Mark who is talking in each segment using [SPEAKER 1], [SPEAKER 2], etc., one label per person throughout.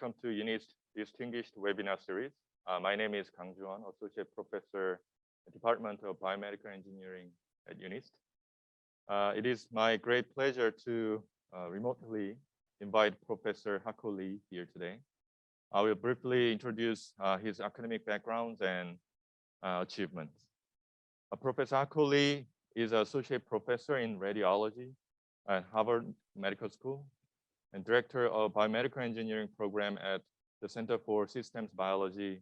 [SPEAKER 1] welcome to UNIST Distinguished Webinar Series. My name is Kang Joo-won, Associate Professor, Department of Biomedical Engineering at UNIST. It is my great pleasure to remotely invite Professor Hakho Lee here today. I will briefly introduce his academic background and achievements. Professor Hakho Lee is Associate Professor in Radiology at Harvard Medical School and Director of Biomedical Engineering Program at the Center for Systems Biology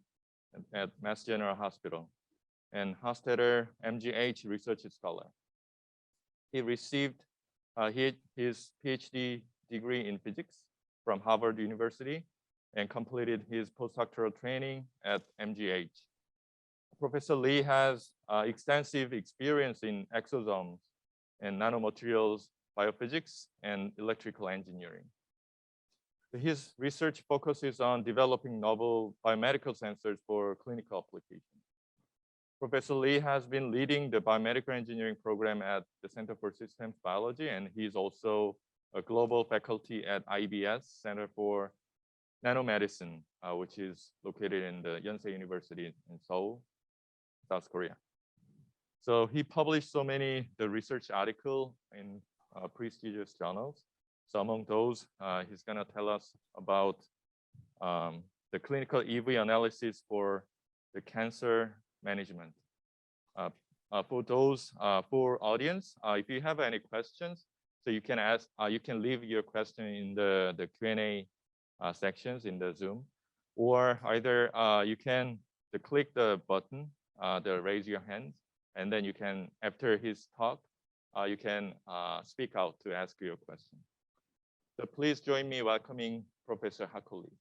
[SPEAKER 1] at Mass General Hospital and Hostetter MGH Research Scholar. He received his PhD degree in physics from Harvard University and completed his postdoctoral training at MGH. Professor Lee has extensive experience in exosomes and nanomaterials, biophysics, and electrical engineering. His research focuses on developing novel biomedical sensors for clinical applications. Professor Lee has been leading the biomedical engineering program at the Center for Systems Biology, and he's also a global faculty at IBS Center for Nanomedicine, which is located in the Yonsei University in Seoul, South Korea. So he published so many research articles in prestigious journals. So among those, he's going to tell us about the clinical EV analysis for the cancer management. For those for audience, if you have any questions, so you can ask, you can leave your question in the Q&A sections in the Zoom, or either you can click the button, the raise your hand, and then you can, after his talk, you can speak out to ask your question. So please join me welcoming Professor Hakho Lee.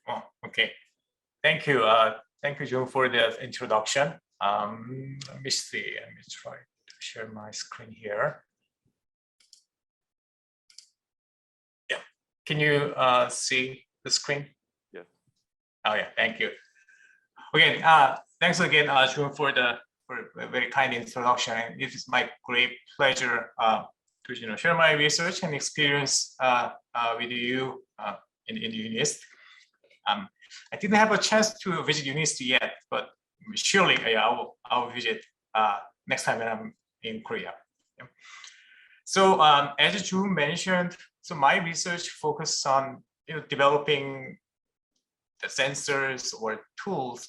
[SPEAKER 2] Oh, okay. Thank you. Thank you, Joe, for the introduction. Let me see. Let me try to share my screen here. Yeah. Can you see the screen?
[SPEAKER 1] Yes.
[SPEAKER 2] Oh, yeah. Thank you. Again, thanks again, Joe, for a very kind introduction. And it is my great pleasure to share my research and experience with you in UNIST. I didn't have a chance to visit UNIST yet, but surely I will visit next time when I'm in Korea. So as Drew mentioned, so my research focuses on developing the sensors or tools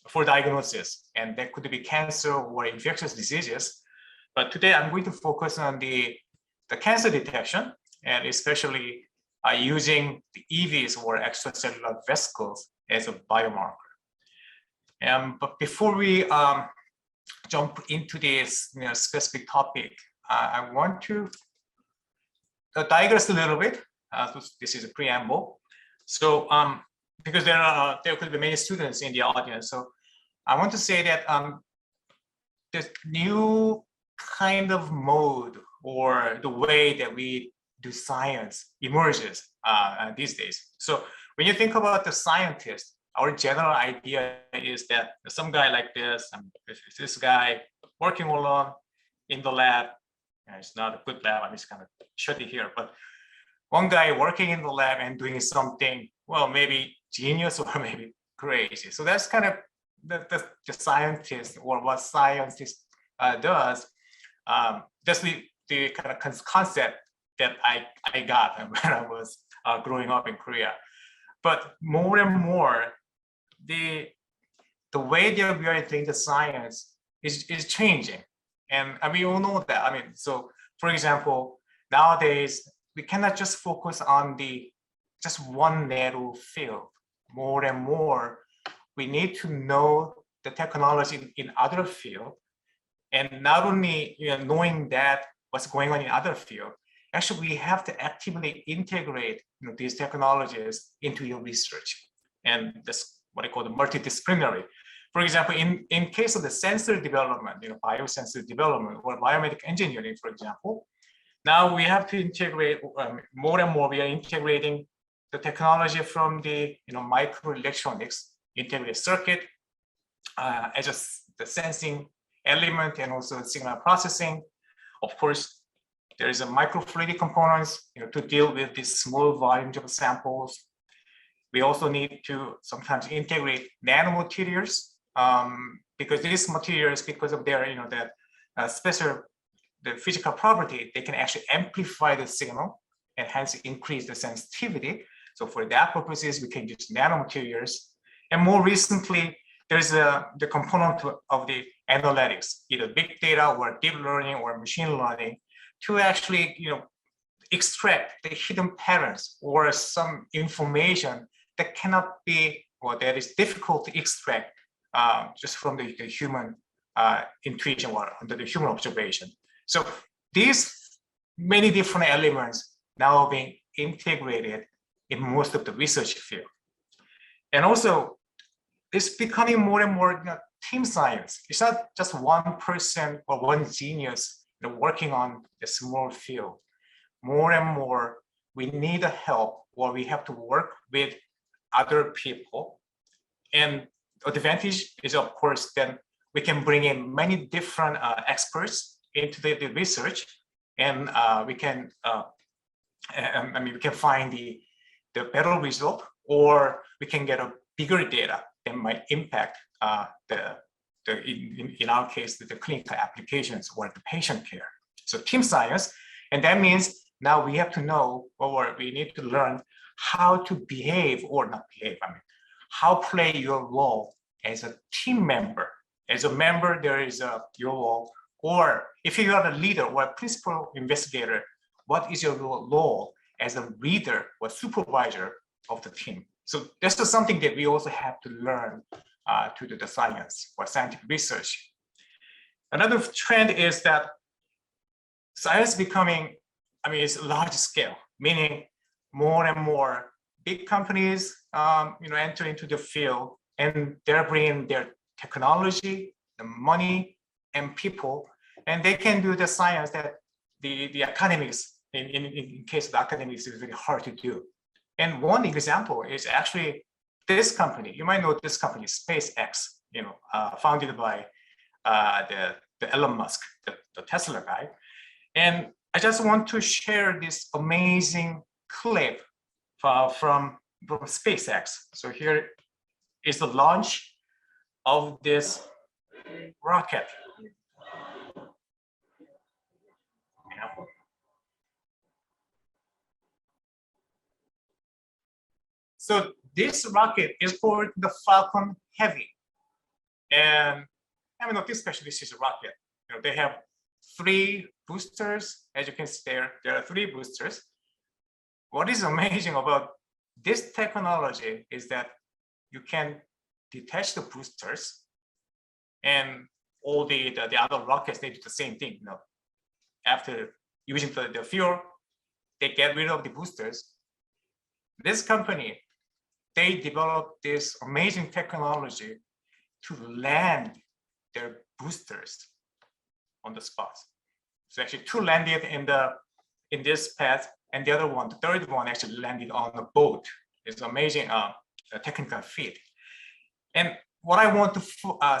[SPEAKER 2] for diagnosis, and that could be cancer or infectious diseases. But today I'm going to focus on the cancer detection, and especially using the EVs or extracellular vesicles as a biomarker. But before we jump into this specific topic, I want to digress a little bit. So this is a preamble. So because there could be many students in the audience, so I want to say that this new kind of mode or the way that we do science emerges these days. So when you think about the scientist, our general idea is that some guy like this guy working alone in the lab. It's not a good lab, I'm just kind of shut it here, but one guy working in the lab and doing something, well, maybe genius or maybe crazy. So that's kind of the scientist, or what scientist does. That's the kind of concept that I got when I was growing up in Korea. But more and more, the way that we are doing the science is changing. And we all know that. I mean, so for example, nowadays, we cannot just focus on just one narrow field. More and more, we need to know the technology in other fields. And not only knowing that what's going on in other fields, actually we have to actively integrate these technologies into your research. And that's what I call the multidisciplinary. For example, in case of the sensor development, biosensor development or biomedical engineering, for example, now we have to integrate more and more. We are integrating the technology from the microelectronics, integrated circuit, as the sensing element, and also signal processing. Of course, there is a microfluidic components, to deal with these small volumes of samples. We also need to sometimes integrate nanomaterials because these materials, because of their, special, the physical property, they can actually amplify the signal and hence increase the sensitivity. So for that purposes, we can use nanomaterials. And more recently, there's the component of the analytics, either big data or deep learning or machine learning, to actually, extract the hidden patterns or some information that cannot be, or that is difficult to extract just from the human intuition or under the human observation. So these many different elements now are being integrated in most of the research field. And also, it's becoming more and more team science. It's not just one person or one genius working on a small field. More and more, we need a help, or we have to work with other people. And the advantage is, of course, then we can bring in many different experts into the research, and we can, we can find the better result, or we can get a bigger data that might impact in our case, the clinical applications or the patient care. So team science, and that means now we have to know, or we need to learn how to behave, or not behave, how play your role as a team member. As a member, there is your role, or if you are a leader or a principal investigator, what is your role as a leader or supervisor of the team? So this is something that we also have to learn to do the science or scientific research. Another trend is that science becoming, it's large scale, meaning more and more big companies, enter into the field, and they're bringing their technology, the money, and people, and they can do the science that the academics, in case of academics, is very hard to do. And one example is actually this company. You might know this company, SpaceX, founded by the Elon Musk, the Tesla guy. And I just want to share this amazing clip from SpaceX. So here is the launch of this rocket. So this rocket is called the Falcon Heavy. And this is a rocket. They have 3 boosters. As you can see there are 3 boosters. What is amazing about this technology is that you can detach the boosters, and all the other rockets, they do the same thing. After using the fuel, they get rid of the boosters. This company, they developed this amazing technology to land their boosters on the spot. So actually 2 landed in this path, and the other one, the third one, actually landed on a boat. It's amazing technical feat. And what I want to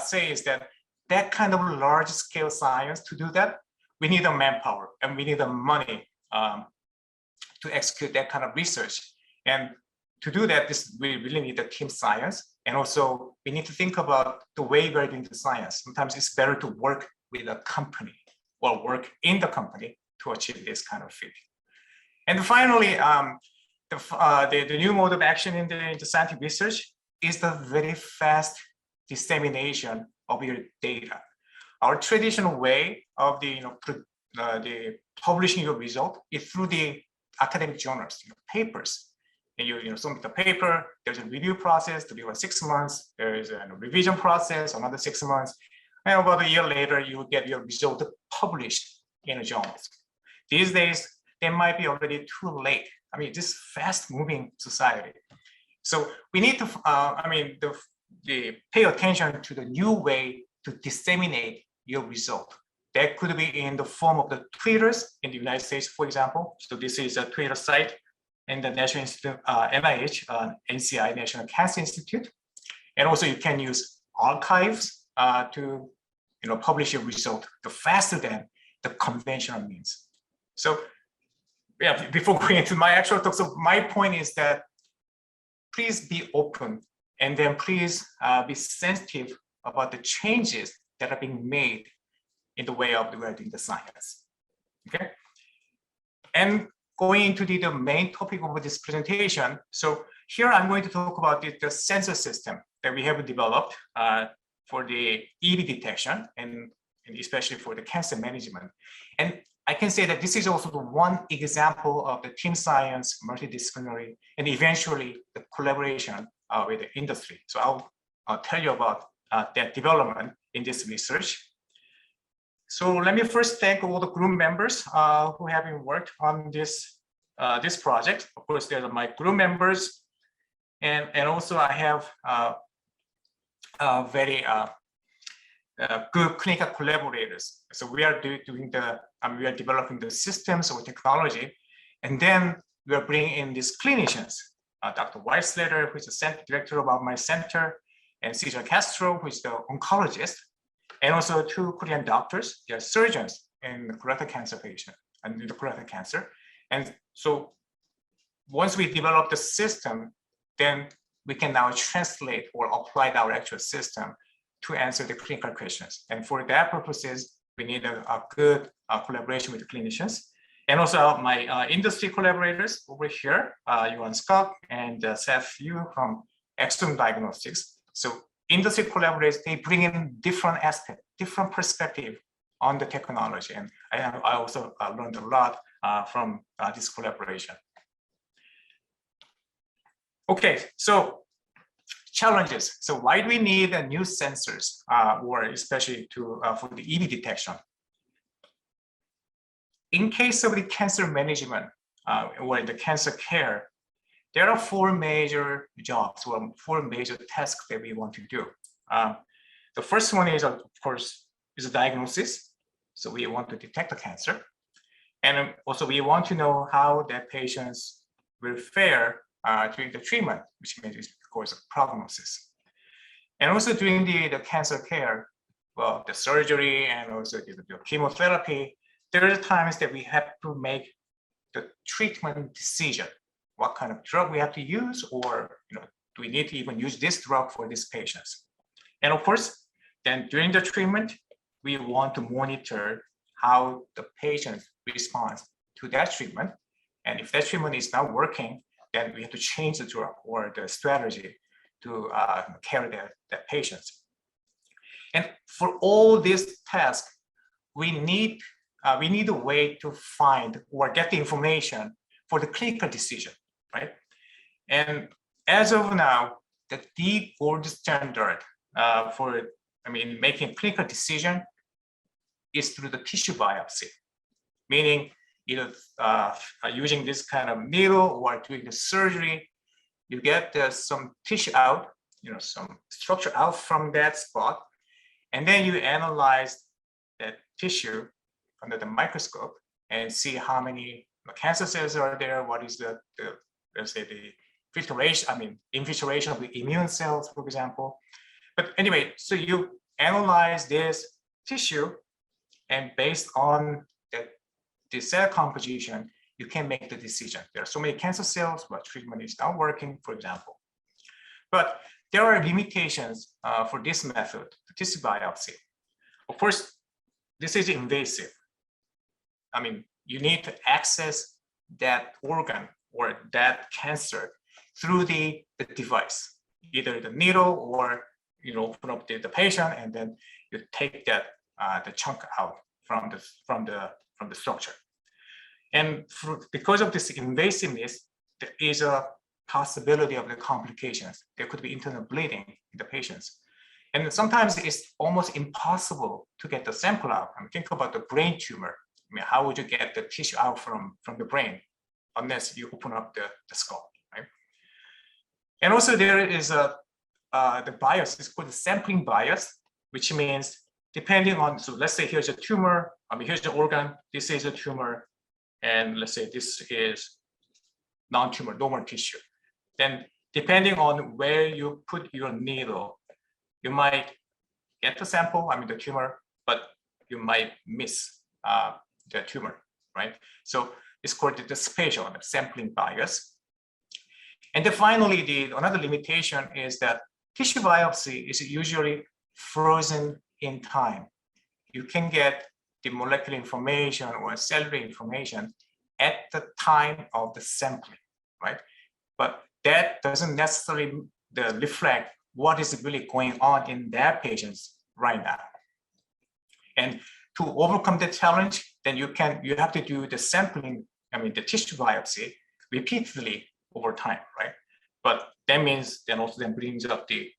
[SPEAKER 2] say is that kind of large scale science, to do that, we need the manpower and we need the money to execute that kind of research. And to do that, we really need the team science. And also we need to think about the way we're doing the science. Sometimes it's better to work with a company or work in the company to achieve this kind of feat. And finally, the new mode of action in the scientific research is the very fast dissemination of your data. Our traditional way of the publishing your result is through the academic journals, papers. And you submit the paper, there's a review process to be about 6 months, there is a revision process, another 6 months, and about a year later, you will get your result published in a journal. These days, they might be already too late. This fast-moving society. So we need to, pay attention to the new way to disseminate your result. That could be in the form of the Twitters in the United States, for example. So this is a Twitter site in the National Institute, NIH, NCI, National Cancer Institute. And also you can use archives to publish your result faster than the conventional means. So yeah, before going into my actual talk, so my point is that please be open, and then please be sensitive about the changes that are being made in the way of doing the science. Okay, and going into the main topic of this presentation. So here I'm going to talk about the sensor system that we have developed for the EV detection and especially for the cancer management. And I can say that this is also the one example of the team science, multidisciplinary, and eventually the collaboration with the industry. So I'll tell you about that development in this research. So let me first thank all the group members who have been worked on this project. Of course, they're my group members, and also I have very good clinical collaborators. So we are doing we are developing the systems or technology, and then we are bringing in these clinicians, Dr. Weisletter, who is the center director of my center, and Cesar Castro, who is the oncologist, and also two Korean doctors. They are surgeons in colorectal cancer patient and the colorectal cancer. And so once we develop the system, then we can now translate or apply our actual system to answer the clinical questions. And for that purposes, we need a good collaboration with the clinicians. And also my industry collaborators over here, Yuan Scott and Seth Yu from Exome Diagnostics. So industry collaborators, they bring in different aspects, different perspective on the technology. And I also learned a lot from this collaboration. Okay, so challenges. So why do we need new sensors, or especially for the EV detection? In case of the cancer management or the cancer care, there are four major jobs or four major tasks that we want to do. The first one is, of course, is a diagnosis. So we want to detect the cancer. And also we want to know how that patients will fare during the treatment, which means, of course, a prognosis. And also during the cancer care, well, the surgery and also the chemotherapy, there are times that we have to make the treatment decision. What kind of drug we have to use, or do we need to even use this drug for these patients? And of course, then during the treatment, we want to monitor how the patient responds to that treatment. And if that treatment is not working, then we have to change the drug or the strategy to care that patients. And for all these tasks, we need a way to find or get the information for the clinical decision, right? And as of now, the gold standard for making a clinical decision is through the tissue biopsy, meaning either using this kind of needle or doing the surgery, you get some tissue out, some structure out from that spot, and then you analyze that tissue under the microscope and see how many cancer cells are there, what is the let's say the filtration, infiltration of the immune cells, for example. But anyway, so you analyze this tissue, and based on the cell composition, you can make the decision. There are so many cancer cells, but treatment is not working, for example. But there are limitations for this method, the tissue biopsy. Of course, this is invasive. You need to access that organ or that cancer through the device, either the needle or open up the patient, and then you take that the chunk out from the structure. And because of this invasiveness, there is a possibility of the complications. There could be internal bleeding in the patients. And sometimes it's almost impossible to get the sample out. Think about the brain tumor. How would you get the tissue out from the brain unless you open up the skull, right? And also there is the bias, it's called the sampling bias, which means depending on, so let's say here's a tumor, here's the organ, this is a tumor, and let's say this is non-tumor, normal tissue. Then depending on where you put your needle, you might get the sample, the tumor, but you might miss the tumor, right? So it's called the spatial sampling bias. And then finally, another limitation is that tissue biopsy is usually frozen in time. You can get the molecular information or cellular information at the time of the sampling, right? But that doesn't necessarily reflect what is really going on in their patients right now. And to overcome the challenge, then you have to do the sampling, the tissue biopsy repeatedly over time, right? But that means then also brings up the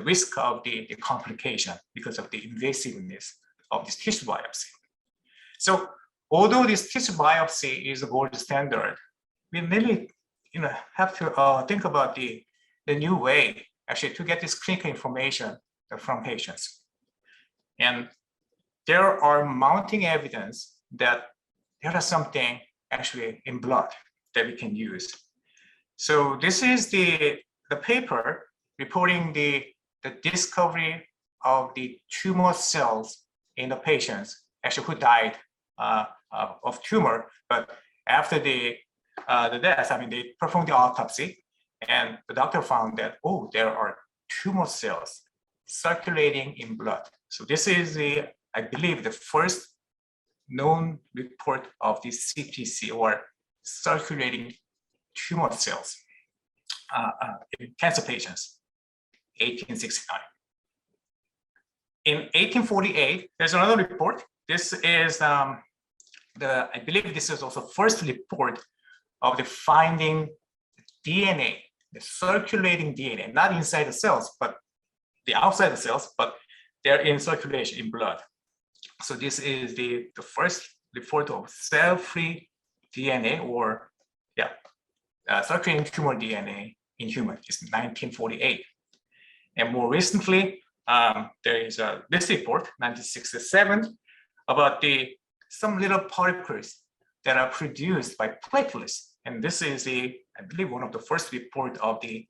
[SPEAKER 2] risk of the complication because of the invasiveness of this tissue biopsy. So although this tissue biopsy is a gold standard, we really have to think about the new way actually to get this clinical information from patients. And there are mounting evidence that there is something actually in blood that we can use. So this is the paper reporting the discovery of the tumor cells in the patients actually who died of tumor, but after the death, they performed the autopsy, and the doctor found that, oh, there are tumor cells circulating in blood. So this is I believe the first known report of the CTC or circulating tumor cells in cancer patients, 1869. In 1848, there's another report. This is I believe this is also first report of the finding DNA, the circulating DNA, not inside the cells, but the outside the cells, but they're in circulation in blood. So this is the first report of cell-free DNA or circulating tumor DNA in humans. It's 1948. And more recently, there is this report, 1967, about some little particles that are produced by platelets. And this is I believe, one of the first report of the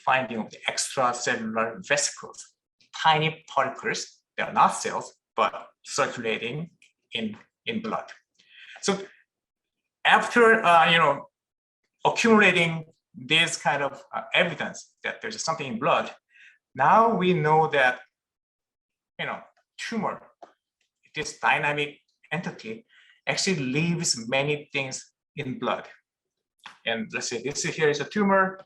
[SPEAKER 2] finding of the extracellular vesicles, tiny particles that are not cells, but circulating in blood. So after accumulating this kind of evidence that there's something in blood, now we know that tumor, this dynamic entity, actually leaves many things in blood. And let's say here is a tumor,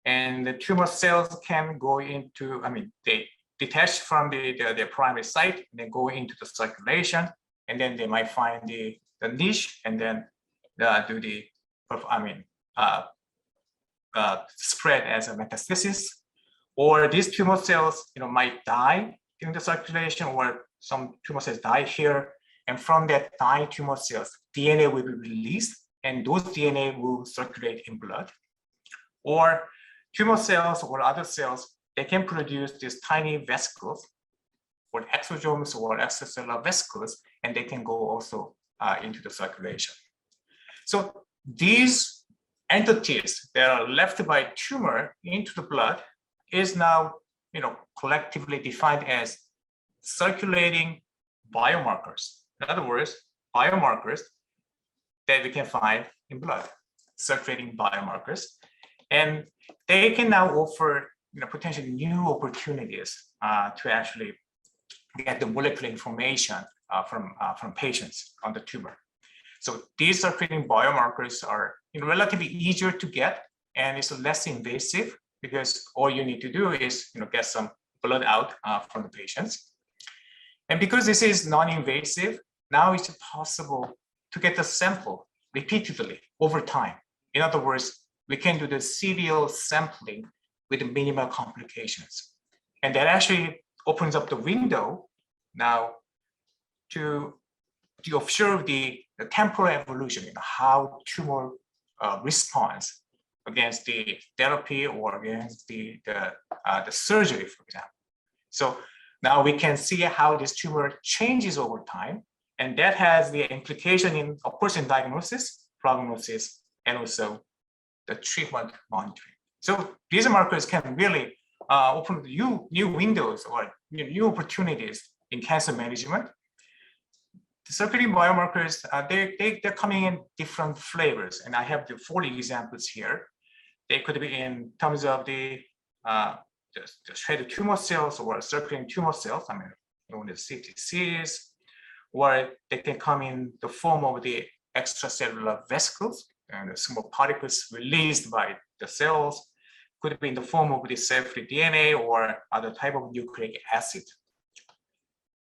[SPEAKER 2] and the tumor cells can go into, they detach from the primary site and then go into the circulation, and then they might find the niche and then do the spread as a metastasis. Or these tumor cells might die during the circulation, or some tumor cells die here, and from that dying tumor cells, DNA will be released, and those DNA will circulate in blood. Or tumor cells or other cells, they can produce these tiny vesicles, or exosomes or extracellular vesicles, and they can go also into the circulation. So these entities that are left by tumor into the blood is now collectively defined as circulating biomarkers. In other words, biomarkers that we can find in blood, circulating biomarkers, and they can now offer potentially new opportunities to actually get the molecular information from patients on the tumor. So these circulating biomarkers are relatively easier to get, and it's less invasive because all you need to do is get some blood out from the patients. And because this is non-invasive, now it's possible to get the sample repeatedly over time. In other words, we can do the serial sampling with minimal complications. And that actually opens up the window now to observe the temporal evolution, how tumor responds against the therapy or against the surgery, for example. So now we can see how this tumor changes over time, and that has the implication in, of course, in diagnosis, prognosis, and also the treatment monitoring. So these markers can really open new windows or new opportunities in cancer management. the circulating biomarkers, they're coming in different flavors, and I have the 40 examples here. They could be in terms of the shredded tumor cells or circulating tumor cells, I mean, known as CTCs, or they can come in the form of the extracellular vesicles and the small particles released by the cells, could be in the form of the cell-free DNA or other type of nucleic acid.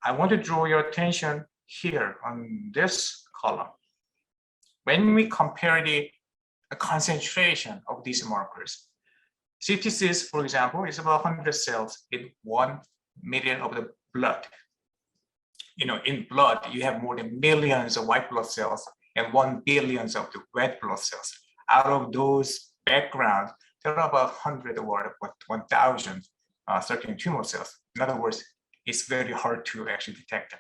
[SPEAKER 2] I want to draw your attention here on this column. When we compare the concentration of these markers, CTCs, for example, is about 100 cells in 1 million of the blood. You know, in blood, you have more than millions of white blood cells and 1 billion of the red blood cells. Out of those backgrounds, there are about 100 or 1,000 circulating tumor cells. In other words, it's very hard to actually detect them.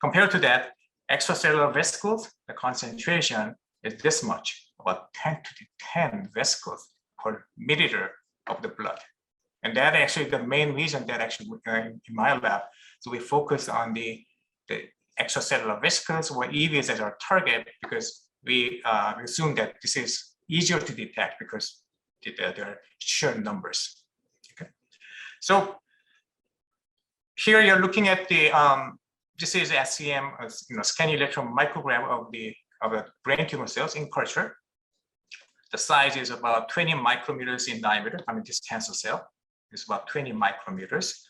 [SPEAKER 2] Compared to that, extracellular vesicles, the concentration is this much, about 10 to the 10 vesicles per milliliter of the blood. And that actually the main reason that actually in my lab, so we focus on the extracellular vesicles or EVs as our target, because we assume that this is easier to detect because there are sheer numbers. Okay, so here you're looking at the this is SEM, scanning electron microgram of the brain tumor cells in culture. The size is about 20 micrometers in diameter. I mean, this cancer cell is about 20 micrometers.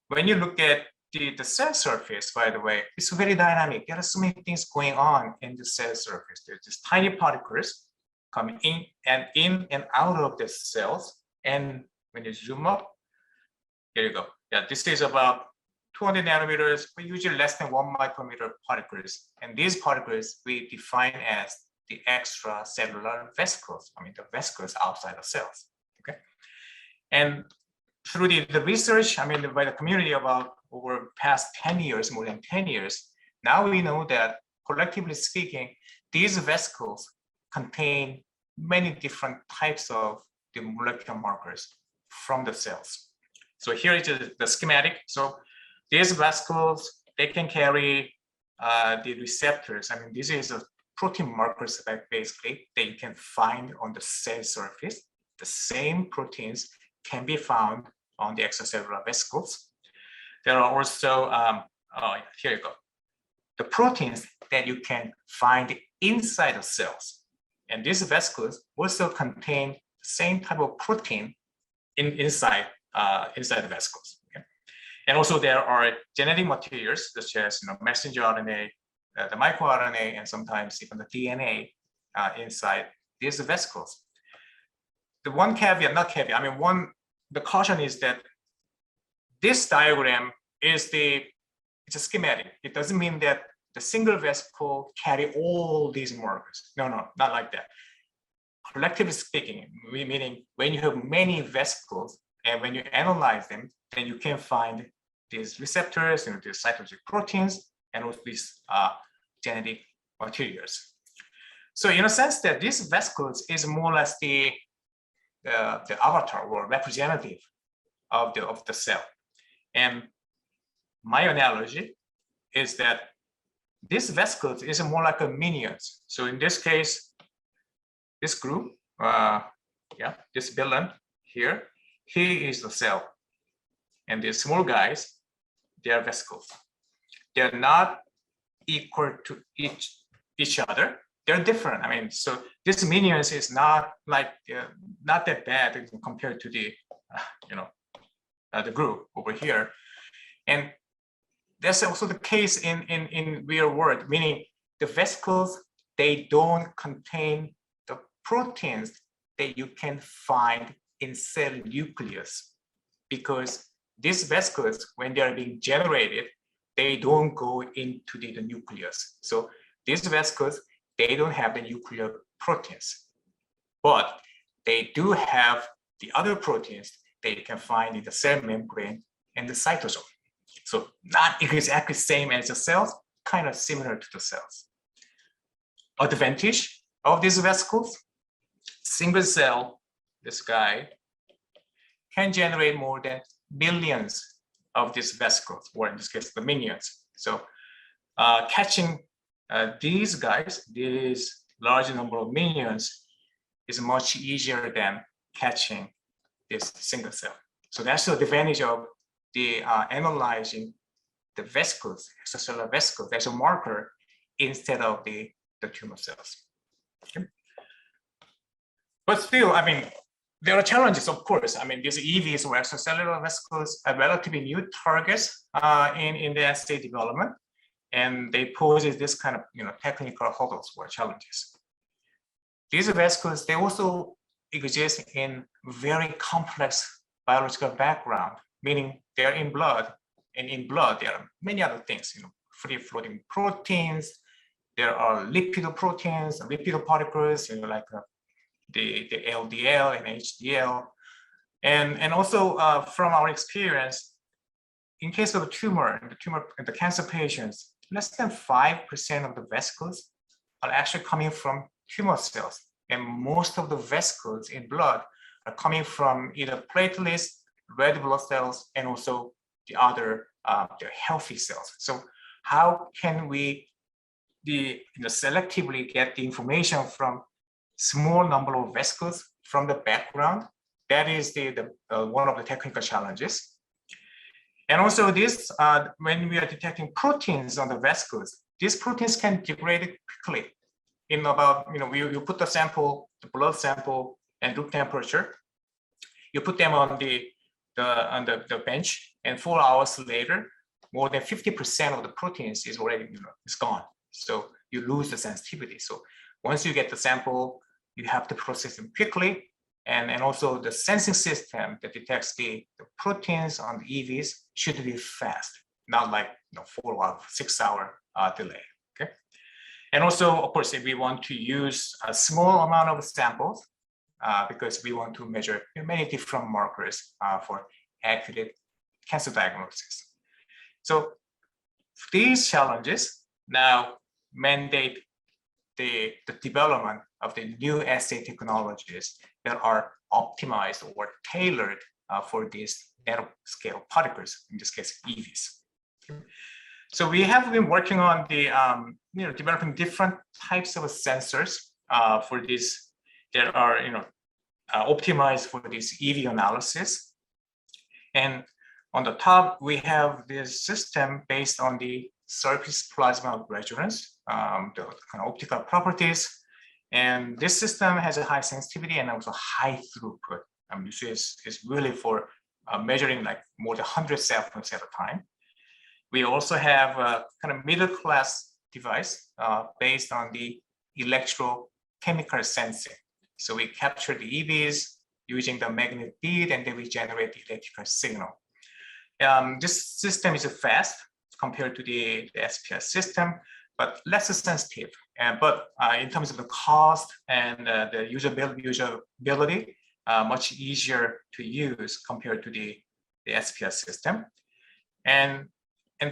[SPEAKER 2] When you look at the cell surface, by the way, it's very dynamic. There are so many things going on in the cell surface. There's just tiny particles coming in and out of the cells. And when you zoom up, here you go. Yeah, this is about 200 nanometers, but usually less than 1 micrometer particles. And these particles we define as the extracellular vesicles. I mean, the vesicles outside the cells. Okay, and through the research, I mean, by the community about over past 10 years, more than 10 years, now we know that collectively speaking, these vesicles contain many different types of the molecular markers from the cells. So here is the schematic. So these vesicles, they can carry the receptors. I mean, this is a protein markers that basically that you can find on the cell surface. The same proteins can be found on the extracellular vesicles. There are also, here you go, the proteins that you can find inside the cells. And these vesicles also contain the same type of protein inside the vesicles. Okay? And also there are genetic materials such as messenger RNA, the microRNA, and sometimes even the DNA inside these vesicles. The one caveat, not caveat, I mean, the caution is that this diagram is it's a schematic. It doesn't mean that the single vesicle carry all these markers. No, not like that. Collectively speaking, meaning when you have many vesicles and when you analyze them, then you can find these receptors and these cytotoxic proteins and also these genetic materials. So in a sense that these vesicles is more or less the avatar or representative of the cell. And my analogy is that this vesicles is more like a minions. So in this case, this group, this villain here, he is the cell. And these small guys, they are vesicles. They're not equal to each other. They're different. I mean, so this minions is not like not that bad compared to the the group over here. And that's also the case in real world, meaning the vesicles, they don't contain the proteins that you can find in cell nucleus, because these vesicles, when they are being generated, they don't go into the nucleus. So these vesicles, they don't have the nuclear proteins, but they do have the other proteins that you can find in the cell membrane and the cytosol. So not exactly same as the cells, kind of similar to the cells. Advantage of these vesicles, single cell, this guy, can generate more than billions of these vesicles, or in this case, the minions. So catching these guys, these large number of minions, is much easier than catching this single cell. So that's the advantage of the analyzing the vesicles, extracellular vesicles, as a marker instead of the tumor cells. Okay. But still, I mean, there are challenges, of course. I mean, these EVs or extracellular vesicles are relatively new targets in the assay development, and they pose this kind of technical hurdles or challenges. These vesicles, they also exist in very complex biological background, meaning they are in blood, and in blood there are many other things, free floating proteins. There are lipid proteins, lipid particles, like the LDL and HDL, and also from our experience, in case of a tumor, the cancer patients, less than 5% of the vesicles are actually coming from tumor cells, and most of the vesicles in blood are coming from either platelets, red blood cells, and also the other the healthy cells. So how can we selectively get the information from small number of vesicles from the background? That is one of the technical challenges. And also this, when we are detecting proteins on the vesicles, these proteins can degrade quickly. In about, you put the sample, the blood sample and room temperature, you put them on the bench, and 4 hours later, more than 50% of the proteins is already, is gone. So you lose the sensitivity. So once you get the sample, you have to process them quickly. And also the sensing system that detects the proteins on the EVs should be fast, not like 4 or 6 hour delay. Okay. And also, of course, if we want to use a small amount of samples, because we want to measure many different markers for accurate cancer diagnosis. So these challenges now mandate the development of the new assay technologies that are optimized or tailored for these nanoscale particles, in this case, EVs. So we have been working on the developing different types of sensors for these that are optimized for this EV analysis. And on the top, we have this system based on the surface plasma resonance, the kind of optical properties. And this system has a high sensitivity and also high throughput. This is really for measuring like more than 100 samples at a time. We also have a kind of middle class device based on the electrochemical sensing. So we capture the EVs using the magnetic bead, and then we generate the electrical signal. This system is fast compared to the SPS system, but less sensitive. But in terms of the cost and the usability, much easier to use compared to the SPS system. And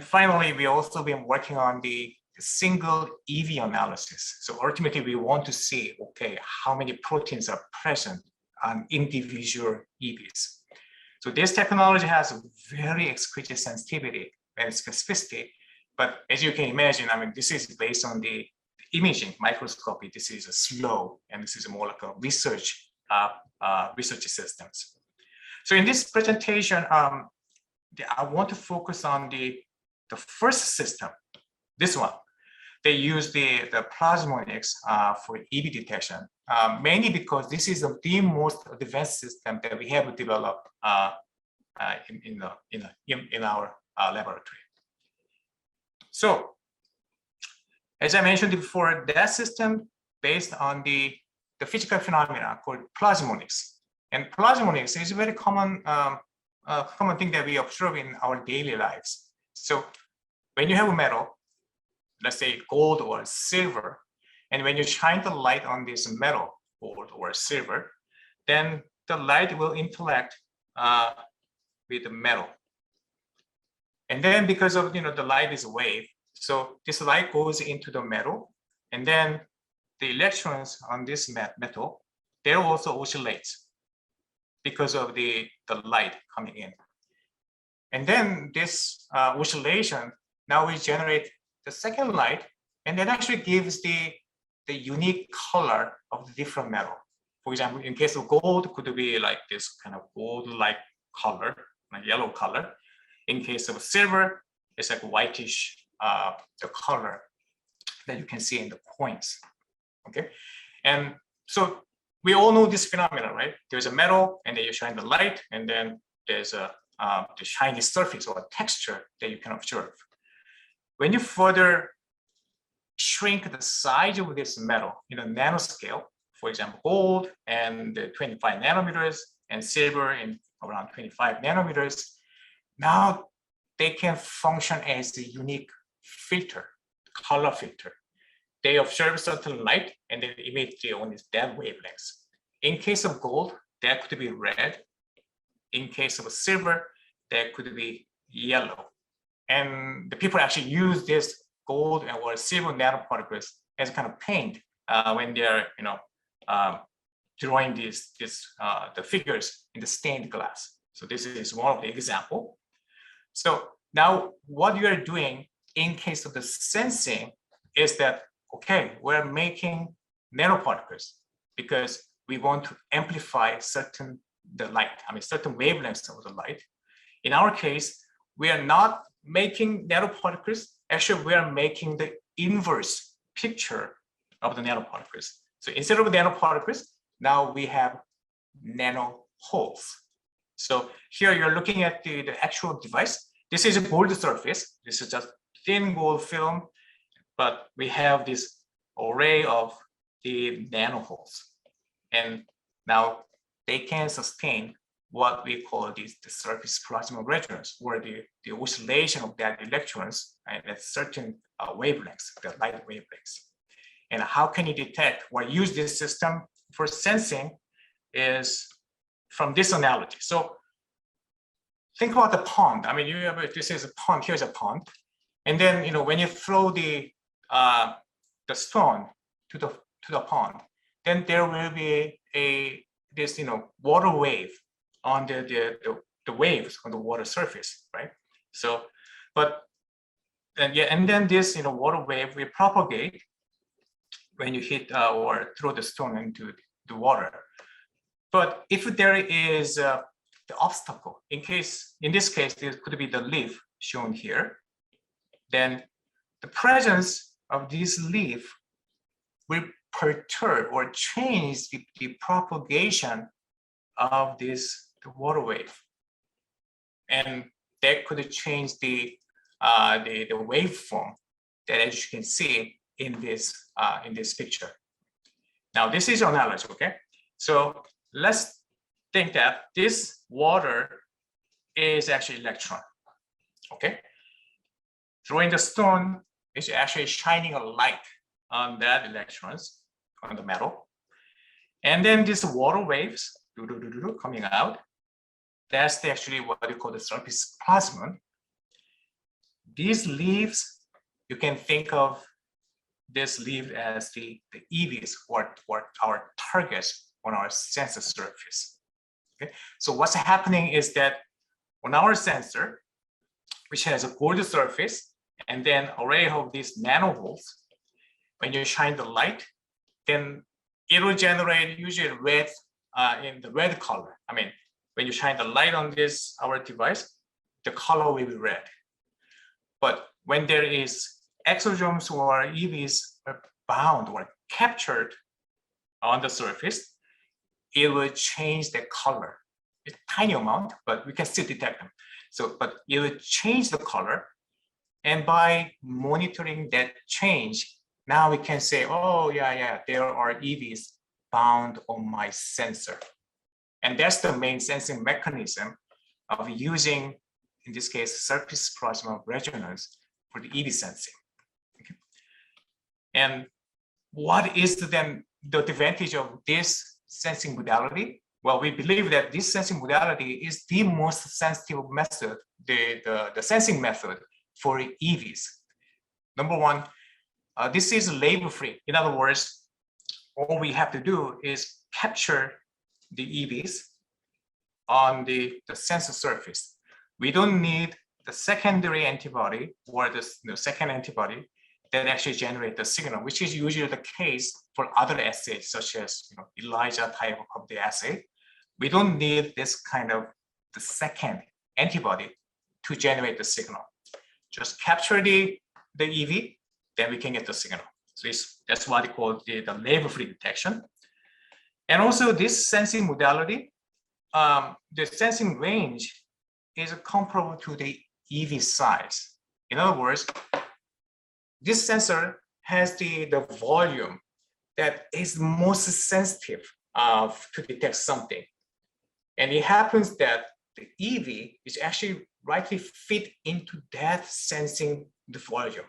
[SPEAKER 2] finally, we also been working on the single EV analysis. So ultimately, we want to see, okay, how many proteins are present on individual EVs. So this technology has a very exquisite sensitivity and specificity. But as you can imagine, this is based on the imaging microscopy. This is slow, and this is more like a research systems. So in this presentation, I want to focus on the first system, this one. They use the plasmonics for EV detection, mainly because this is the most advanced system that we have developed in our laboratory. So, as I mentioned before, that system based on the physical phenomena called plasmonics, and plasmonics is a very common thing that we observe in our daily lives. So, when you have a metal, let's say gold or silver, and when you shine the light on this metal, gold or silver, then the light will interact with the metal. And then because of the light is a wave, so this light goes into the metal, and then the electrons on this metal, they also oscillate because of the light coming in. And then this oscillation, now we generate the second light, and that actually gives the unique color of the different metal. For example, in case of gold, could be like this kind of gold-like color, like yellow color. In case of silver, it's like whitish, the color that you can see in the coins. Okay, and so we all know this phenomenon, right? There's a metal, and then you shine the light, and then there's a the shiny surface or a texture that you can observe. When you further shrink the size of this metal in a nanoscale, for example, gold and 25 nanometers and silver in around 25 nanometers, now they can function as a unique filter, color filter. They observe certain light and they emit only that wavelengths. In case of gold, that could be red. In case of silver, that could be yellow. And the people actually use this gold or silver nanoparticles as kind of paint when they're drawing the figures in the stained glass. So this is one of the example. So now what you are doing in case of the sensing is that, okay, we're making nanoparticles because we want to amplify certain wavelengths of the light. In our case, we are not making nanoparticles. Actually, we are making the inverse picture of the nanoparticles. So instead of nanoparticles, now we have nano holes. So here you're looking at the actual device. This is a gold surface. This is just thin gold film, but we have this array of the nano holes. And now they can sustain what we call the surface proximal resonance, or the oscillation of that electrons at certain wavelengths, the light wavelengths. And how can you detect or use this system for sensing is from this analogy. So think about the pond. I mean, this is a pond, here's a pond. And then, when you throw the stone to the pond, then there will be this water wave on the waves on the water surface, right? So, and then this water wave will propagate when you hit or throw the stone into the water. But if there is the obstacle, in this case, this could be the leaf shown here, then the presence of this leaf will perturb or change the propagation of the water wave, and that could change the waveform that, as you can see in this picture. Now this is an analogy, okay? So let's think that this water is actually electron, okay? Throwing the stone is actually shining a light on that electrons on the metal, and then these water waves coming out. That's actually what we call the surface plasmon. These leaves, you can think of this leaf as the EVs or our targets on our sensor surface. Okay, so what's happening is that on our sensor, which has a gold surface and then array of these nano holes, when you shine the light, then it will generate usually red in the red color. I mean, when you shine the light on our device, the color will be red. But when there is exosomes or EVs bound or captured on the surface, it will change the color. It's a tiny amount, but we can still detect them. So, but it will change the color. And by monitoring that change, now we can say, oh, yeah, there are EVs bound on my sensor. And that's the main sensing mechanism of using, in this case, surface proximal resonance for the EV sensing. Okay. And what is then the advantage of this sensing modality? Well, we believe that this sensing modality is the most sensitive method, the sensing method for EVs. Number one, this is labor-free. In other words, all we have to do is capture the EVs on the sensor surface. We don't need the secondary antibody or the second antibody that actually generate the signal, which is usually the case for other assays, such as ELISA type of the assay. We don't need this kind of the second antibody to generate the signal. Just capture the EV, then we can get the signal. So that's what they call the label-free detection. And also this sensing modality, the sensing range is comparable to the EV size. In other words, this sensor has the volume that is most sensitive to detect something. And it happens that the EV is actually rightly fit into that sensing the volume.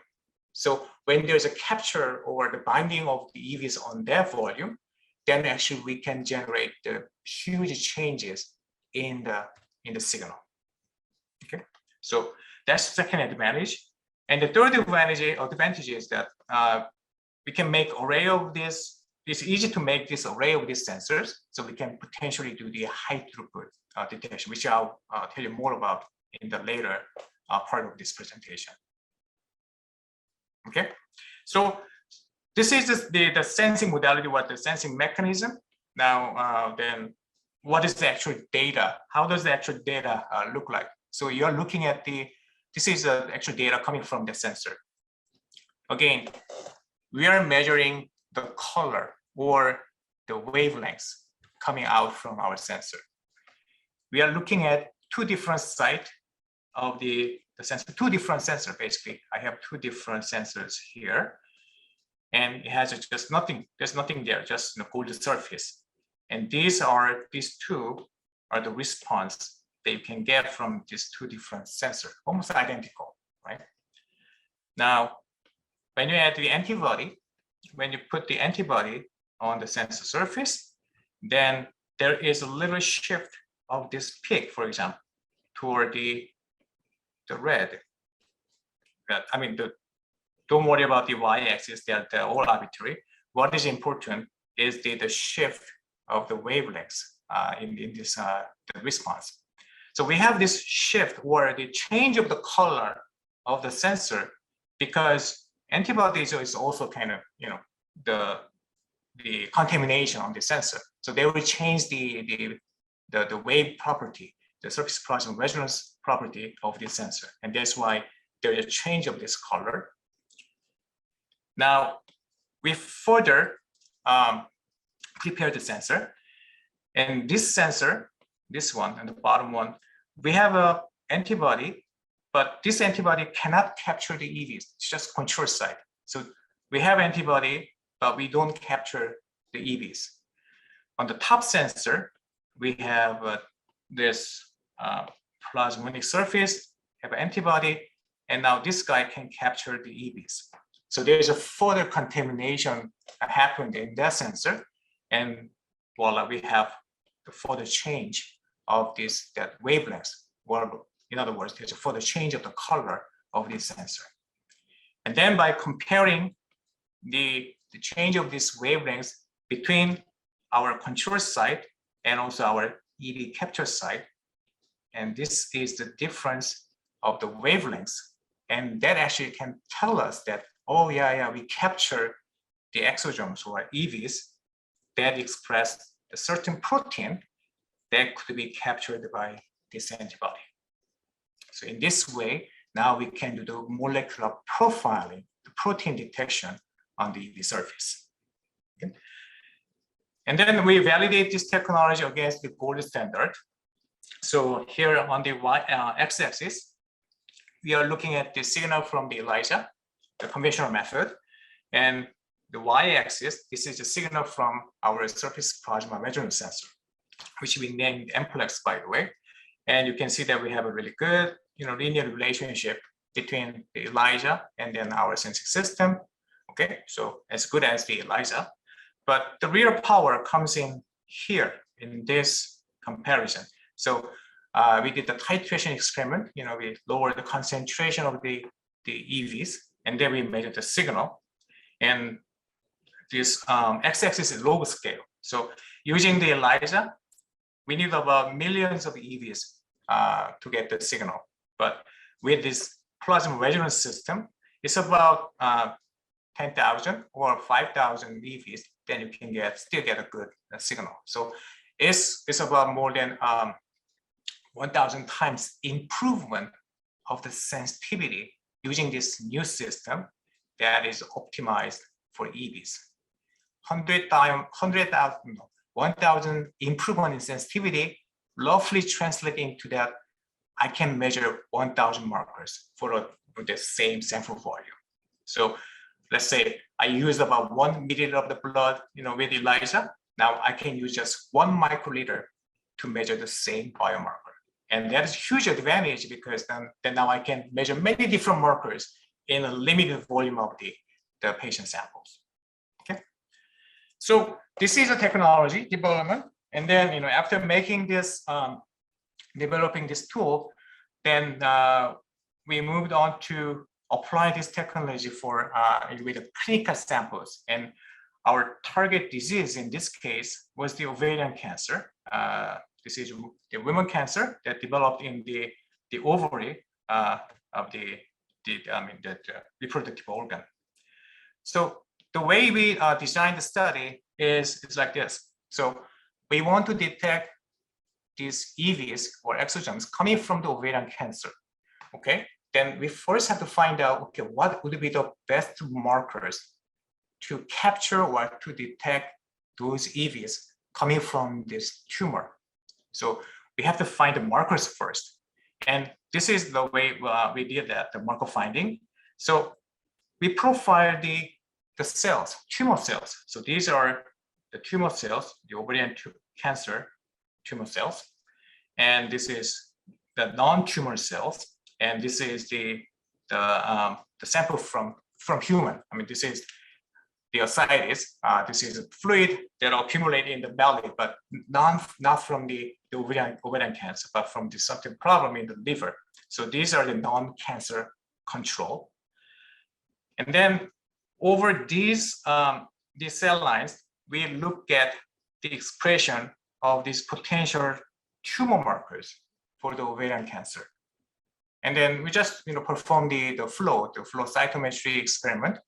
[SPEAKER 2] So when there's a capture or the binding of the EVs on that volume, then actually we can generate the huge changes in the signal. Okay, so that's the second advantage. And the third advantage is that we can make array of this. It's easy to make this array of these sensors, so we can potentially do the high throughput detection, which I'll tell you more about in the later part of this presentation. Okay, so this is the sensing modality, what the sensing mechanism. Now, then what is the actual data? How does the actual data look like? So you're looking at this is the actual data coming from the sensor. Again, we are measuring the color or the wavelengths coming out from our sensor. We are looking at two different sites of the sensor, two different sensors basically. I have two different sensors here, and it has just nothing. There's nothing there, just gold surface. And these two are the response that you can get from these two different sensors, almost identical, right? Now, when you add the antibody, when you put the antibody on the sensor surface, then there is a little shift of this peak, for example, toward the red. I mean, don't worry about the y-axis, they're all arbitrary. What is important is the shift of the wavelengths in this the response. So we have this shift or the change of the color of the sensor, because antibodies is also kind of, the contamination on the sensor. So they will change the wave property, the surface plasmon resonance property of the sensor. And that's why there is a change of this color. Now, we further prepare the sensor. And this sensor, this one and the bottom one, we have an antibody, but this antibody cannot capture the EVs. It's just control site. So we have antibody, but we don't capture the EVs. On the top sensor, we have this plasmonic surface, have an antibody, and now this guy can capture the EVs. So there's a further contamination happened in that sensor, and voila, we have the further change of that wavelength. Well, in other words, there's a further change of the color of this sensor. And then by comparing the change of this wavelengths between our control site and also our EV capture site, and this is the difference of the wavelengths, and that actually can tell us that, oh yeah, we capture the exosomes or EVs that express a certain protein that could be captured by this antibody. So in this way, now we can do the molecular profiling, the protein detection on the EV surface. Okay. And then we validate this technology against the gold standard. So here on the x-axis, we are looking at the signal from the ELISA, the conventional method, and the y-axis, this is the signal from our surface plasma resonance sensor, which we named MPLEX, by the way. And you can see that we have a really good, linear relationship between the ELISA and then our sensing system. Okay, so as good as the ELISA, but the real power comes in here in this comparison. So we did the titration experiment. We lowered the concentration of the EVs, and then we measured the signal. And this x-axis is log scale. So using the ELISA, we need about millions of EVs to get the signal. But with this plasma resonance system, it's about 10,000 or 5,000 EVs, then you can still get a good signal. So it's about more than 1,000 times improvement of the sensitivity using this new system that is optimized for EVs. 1,000 improvement in sensitivity roughly translating to that I can measure 1,000 markers for the same sample volume. So let's say I use about 1 milliliter of the blood, with ELISA. Now I can use just 1 microliter to measure the same biomarker. And that is a huge advantage because then now I can measure many different markers in a limited volume of the patient samples. Okay. So this is a technology development. And then, after making this, developing this tool, then we moved on to apply this technology for with the clinical samples. And our target disease in this case was the ovarian cancer. This is the women cancer that developed in the ovary of the reproductive organ. So the way we designed the study is like this. So we want to detect these EVs or exosomes coming from the ovarian cancer. Okay, then we first have to find out, okay, what would be the best markers to capture or to detect those EVs coming from this tumor. So we have to find the markers first. And this is the way we did that, the marker finding. So we profile the cells, tumor cells. So these are the tumor cells, the ovarian cancer tumor cells. And this is the non-tumor cells. And this is the sample from human. This is the ascites. This is a fluid that accumulates in the belly, but not from the ovarian cancer, but from the something problem in the liver. So these are the non-cancer control. And then over these cell lines, we look at the expression of these potential tumor markers for the ovarian cancer. And then we just perform the flow cytometry experiment,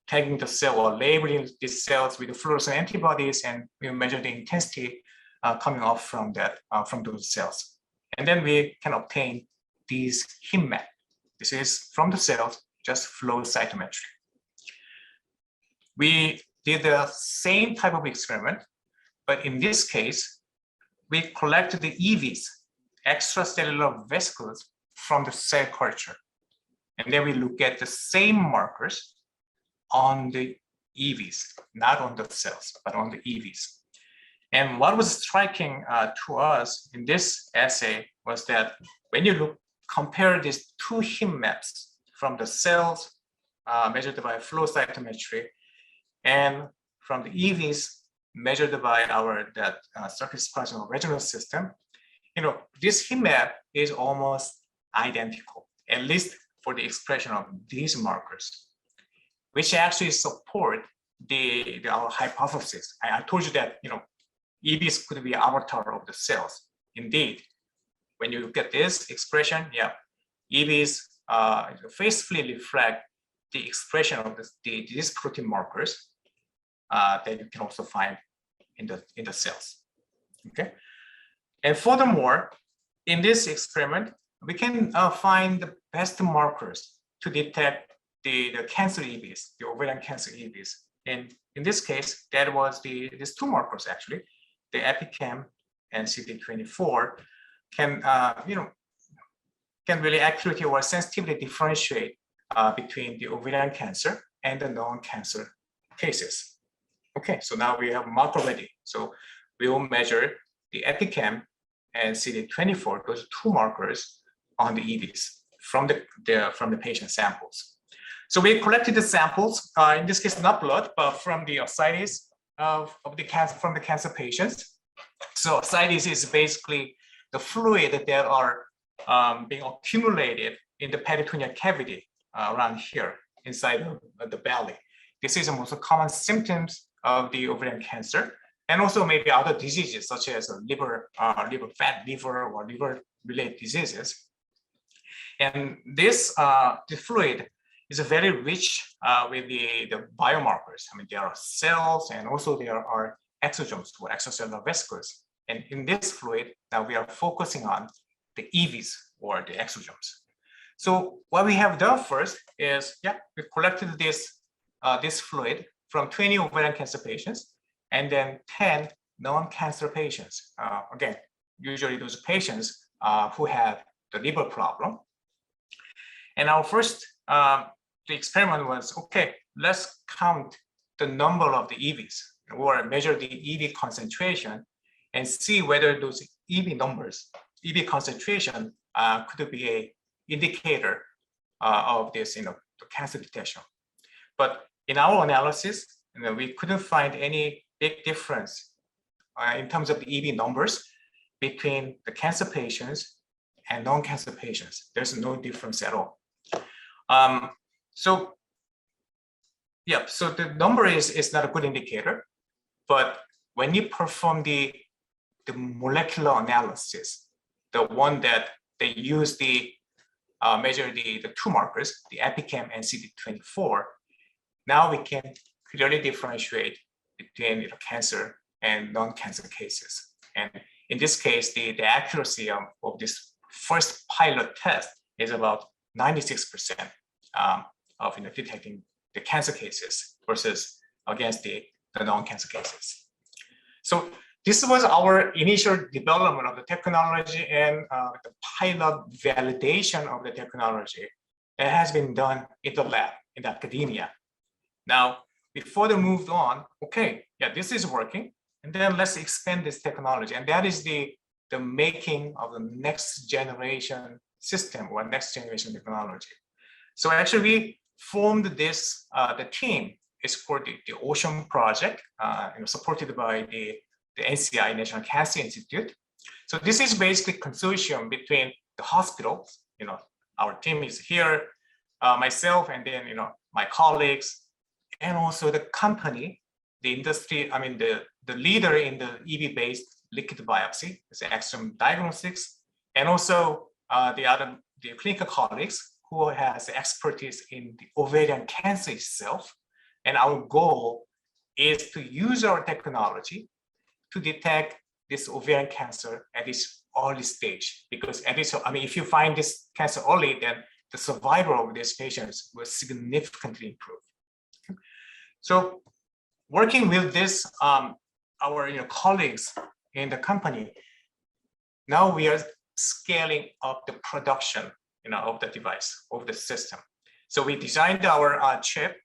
[SPEAKER 2] tagging the cell or labeling these cells with the fluorescent antibodies, and we measure the intensity coming off from those cells. And then we can obtain these heat map. This is from the cells, just flow cytometry. We did the same type of experiment, but in this case, we collected the EVs, extracellular vesicles, from the cell culture. And then we look at the same markers on the EVs, not on the cells, but on the EVs. And what was striking to us in this assay was that when you compare these two heat maps from the cells measured by flow cytometry and from the EVs measured by our surface plasma regional system, this heat map is almost identical, at least for the expression of these markers, which actually support our hypothesis. I told you that EVs could be avatar of the cells. Indeed, when you look at this expression, EVs faithfully reflect the expression of these protein markers that you can also find in the cells. Okay, and furthermore, in this experiment, we can find the best markers to detect the cancer EVs, the ovarian cancer EVs. And in this case, that was these two markers actually, the epichem and CD24 can really accurately or sensitively differentiate between the ovarian cancer and the non-cancer cases. Okay, so now we have marker ready. So we will measure the epichem and CD24, those two markers on the EVs from the patient samples. So we collected the samples, in this case, not blood, but from the ascites from the cancer patients. So ascites is basically the fluid that are being accumulated in the peritoneal cavity around here inside the belly. This is the most common symptoms of the ovarian cancer, and also maybe other diseases such as fat liver or liver-related diseases. And this the fluid is very rich with the biomarkers. I mean, there are cells and also there are exosomes or extracellular vesicles. And in this fluid, now we are focusing on the EVs or the exosomes. So what we have done first is, we collected this fluid from 20 ovarian cancer patients and then 10 non-cancer patients. Again, usually those patients who have the liver problem. And our first the experiment was, okay, let's count the number of the EVs or measure the EV concentration and see whether those EV numbers, EV concentration could be a indicator of this, the cancer detection. But in our analysis, we couldn't find any big difference in terms of the EV numbers between the cancer patients and non-cancer patients. There's no difference at all. So the number is not a good indicator, but when you perform the molecular analysis, the one that they use the measure the two markers, the epichem and CD24, now we can clearly differentiate between cancer and non-cancer cases. And in this case, the accuracy of this first pilot test is about 96% of detecting the cancer cases versus against the non-cancer cases. So this was our initial development of the technology and the pilot validation of the technology that has been done in the lab, in academia. Now, before they moved on, okay, this is working, and then let's expand this technology. And that is the making of the next generation system or next generation technology. So actually, we formed this, the team is called the OCEAN project, supported by the NCI, National Cancer Institute. So this is basically a consortium between the hospitals, our team is here, myself, and then, my colleagues, and also the company, the industry, the leader in the EV-based liquid biopsy, it's Exome Diagnostics, and also the clinical colleagues who has expertise in the ovarian cancer itself. And our goal is to use our technology to detect this ovarian cancer at this early stage. Because if you find this cancer early, then the survival of these patients will significantly improve. So working with this, our colleagues in the company, now we are scaling up the production of the device, of the system. So we designed our chip.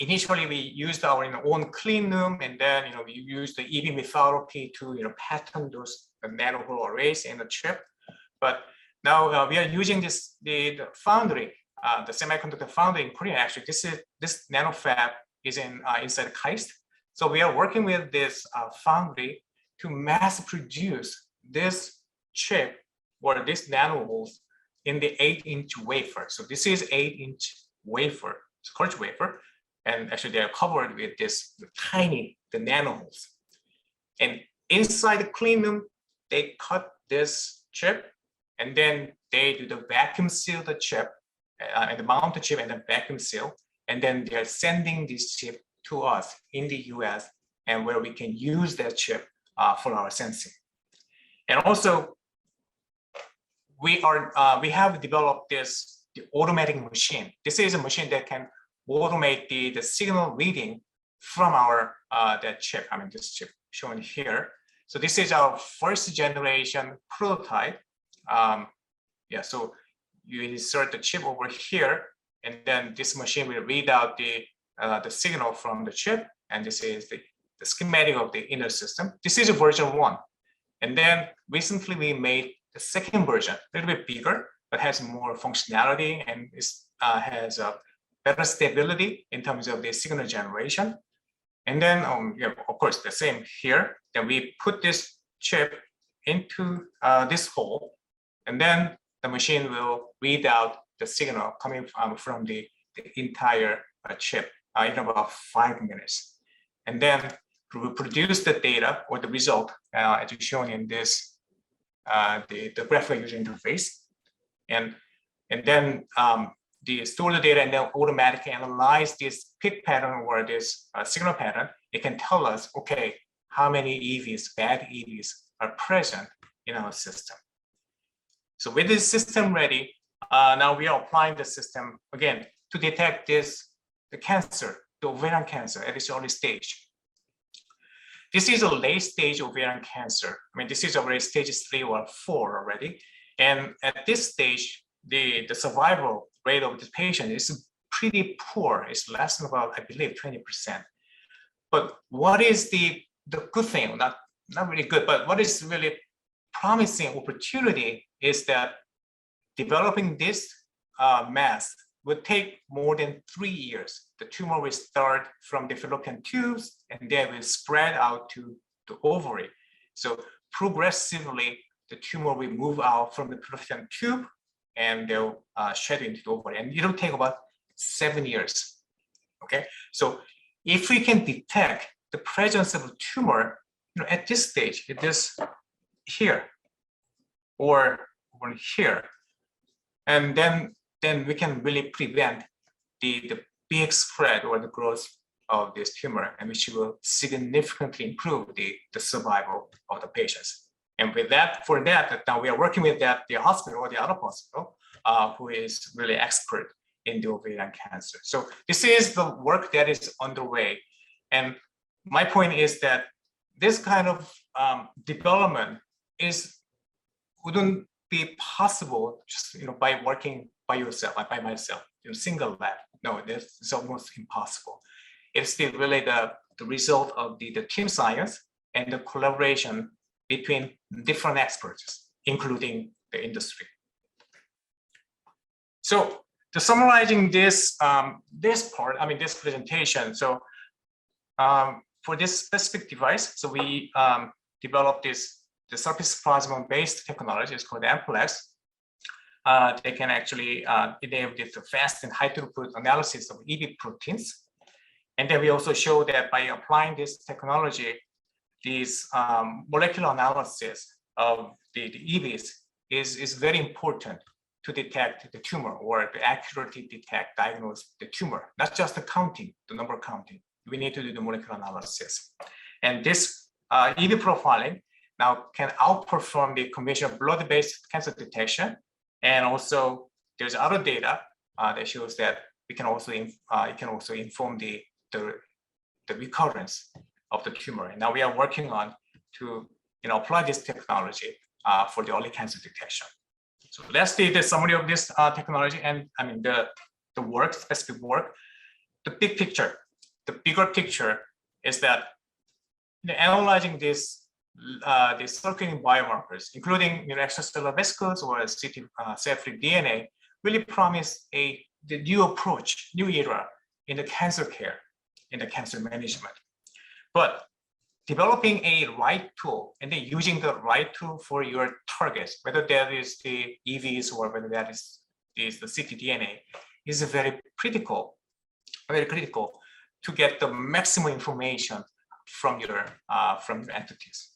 [SPEAKER 2] Initially, we used our own clean room, and then we used the EV lithography to pattern those nanohole arrays in the chip. But now we are using the foundry, the semiconductor foundry in Korea. Actually, this nanofab is inside KAIST. So we are working with this foundry to mass produce this chip or this nanoholes in the 8-inch wafer. So this is 8-inch wafer, it's a quartz wafer. And actually they are covered with this the nanoholes. And inside the clean room, they cut this chip and then they do the vacuum seal the chip and mount the chip and then vacuum seal. And then they're sending this chip to us in the US, and where we can use that chip for our sensing. And also, we have developed the automatic machine. This is a machine that can automate the signal reading from our that chip. This chip shown here. So this is our first generation prototype. So you insert the chip over here, and then this machine will read out the signal from the chip. And this is the schematic of the inner system. This is version 1. And then recently we made the second version, a little bit bigger, but has more functionality and has a better stability in terms of the signal generation. And then, of course, the same here. Then we put this chip into this hole, and then the machine will read out the signal coming from the entire chip in about 5 minutes. And then to produce the data or the result, as shown in this, the graphical user interface. And then store the data and then automatically analyze this peak pattern or this signal pattern. It can tell us, okay, how many EVs, bad EVs are present in our system. So with this system ready, now we are applying the system again to detect the cancer, the ovarian cancer at its early stage. This is a late stage ovarian cancer. I mean, this is already stage 3 or 4 already. And at this stage, the survival rate of this patient is pretty poor. It's less than about, I believe, 20%. But what is the good thing? Not really good, but what is really promising opportunity is that developing this mass would take more than 3 years. The tumor will start from the fallopian tubes and then will spread out to the ovary. So progressively, the tumor will move out from the fallopian tube and they'll shed into the ovary. And it'll take about 7 years. Okay, so if we can detect the presence of a tumor, at this stage, it is here or here, and then we can really prevent the big spread or the growth of this tumor, and which will significantly improve the survival of the patients. And with that, for that, now we are working with the hospital or the other hospital who is really expert in the ovarian cancer. So this is the work that is underway. And my point is that this kind of development wouldn't be possible just by working by yourself, like by myself, in a single lab. No, this is almost impossible. It's really the result of the team science and the collaboration between different experts, including the industry. So to summarizing this part, I mean this presentation. So for this specific device, so we developed the surface plasmon-based technology. It's called Amplex. They can actually enable this fast and high throughput analysis of EV proteins. And then we also show that by applying this technology, these molecular analysis of the EVs is very important to detect the tumor or to accurately diagnose the tumor, not just the counting, the number counting. We need to do the molecular analysis. And this EV profiling now can outperform the conventional blood-based cancer detection. And also there's other data that shows that we can also it can also inform the recurrence of the tumor. And now we are working on to apply this technology for the early cancer detection. So that's the summary of this technology, and I mean the work, specific work. The big picture, the bigger picture is that analyzing these circulating biomarkers, including extracellular vesicles or cell-free DNA, really promise the new approach, new era in the cancer care, in the cancer management. But developing a right tool and then using the right tool for your targets, whether that is the EVs or whether that is the ctDNA, is very critical to get the maximum information from your entities.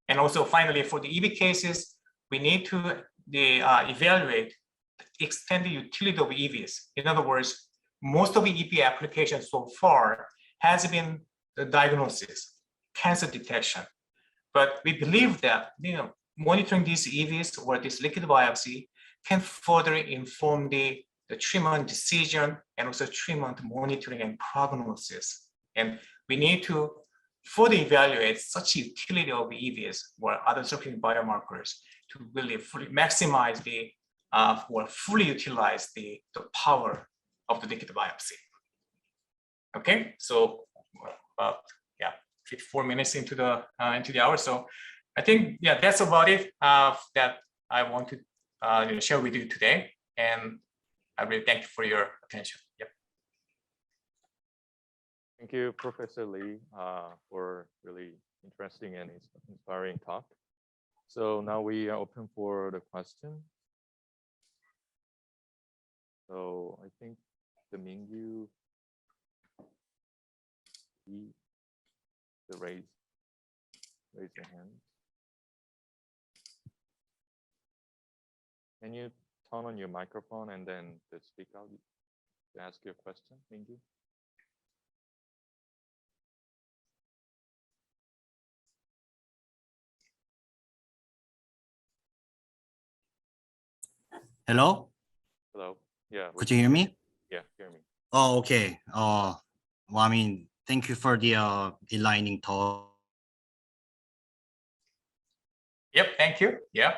[SPEAKER 2] And also finally, for the EV cases, we need to evaluate the extended utility of EVs. In other words, most of the EV applications so far has been the diagnosis, cancer detection. But we believe that monitoring these EVs or this liquid biopsy can further inform the treatment decision and also treatment monitoring and prognosis. And we need to further evaluate such utility of EVs or other circulating biomarkers to really fully maximize or fully utilize the power of the liquid biopsy. Okay, so about 54 minutes into the hour. So I think that's about it that I want to share with you today. And I really thank you for your attention. Yep.
[SPEAKER 1] Thank you, Professor Lee, for really interesting and inspiring talk. So now we are open for the question. So I think the Mingyu, raise your hand. Can you turn on your microphone and then speak out to ask your question, Mingi?
[SPEAKER 3] Hello?
[SPEAKER 1] Hello. Yeah.
[SPEAKER 3] Could you hear me?
[SPEAKER 1] Yeah, hear me.
[SPEAKER 3] Oh, okay. Well, I mean, thank you for the enlightening talk.
[SPEAKER 2] Yep, thank you. Yeah.